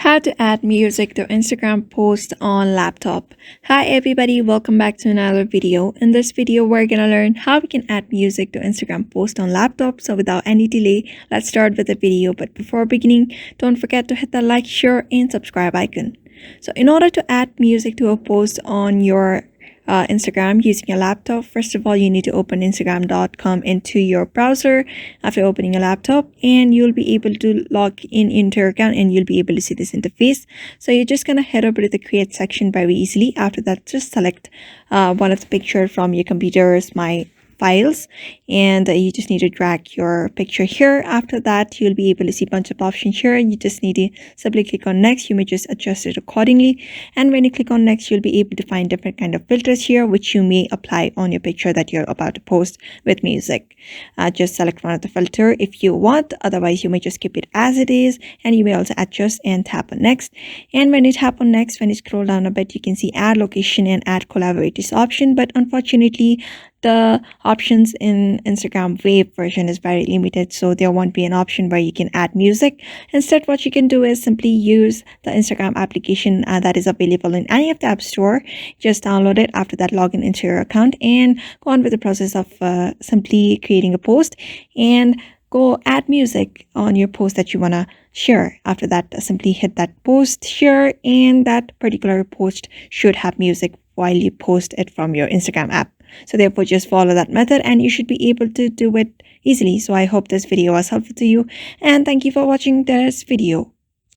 How to add music to Instagram post on laptop. Hi everybody, welcome back to another video. In this video, we're gonna learn how we can add music to Instagram post on laptop. So without any delay, let's start with the video. But before beginning, don't forget to hit the like, share, and subscribe icon. So in order to add music to a post on your Instagram using a laptop, first of all, you need to open Instagram.com into your browser after opening a laptop, and you'll be able to log in into your account and you'll be able to see this interface. So you're just gonna head over to the create section very easily. After that, just select one of the picture from your computer's my files, and you just need to drag your picture here. After that, you'll be able to see a bunch of options here. You just need to simply click on next. You may just adjust it accordingly, and when you click on next, you'll be able to find different kind of filters here which you may apply on your picture that you're about to post with music. Just select one of the filter if you want, otherwise you may just keep it as it is, and you may also adjust and tap on next. And when you tap on next, when you scroll down a bit, you can see add location and add collaborators option, but unfortunately the options in Instagram Wave version is very limited, so there won't be an option where you can add music. Instead, what you can do is simply use the Instagram application that is available in any of the app store. Just download it. After that, log in into your account and go on with the process of simply creating a post, and go add music on your post that you want to share. After that, simply hit that post share, and that particular post should have music while you post it from your Instagram app. So therefore, just follow that method and you should be able to do it easily. So I hope this video was helpful to you, and thank you for watching this video.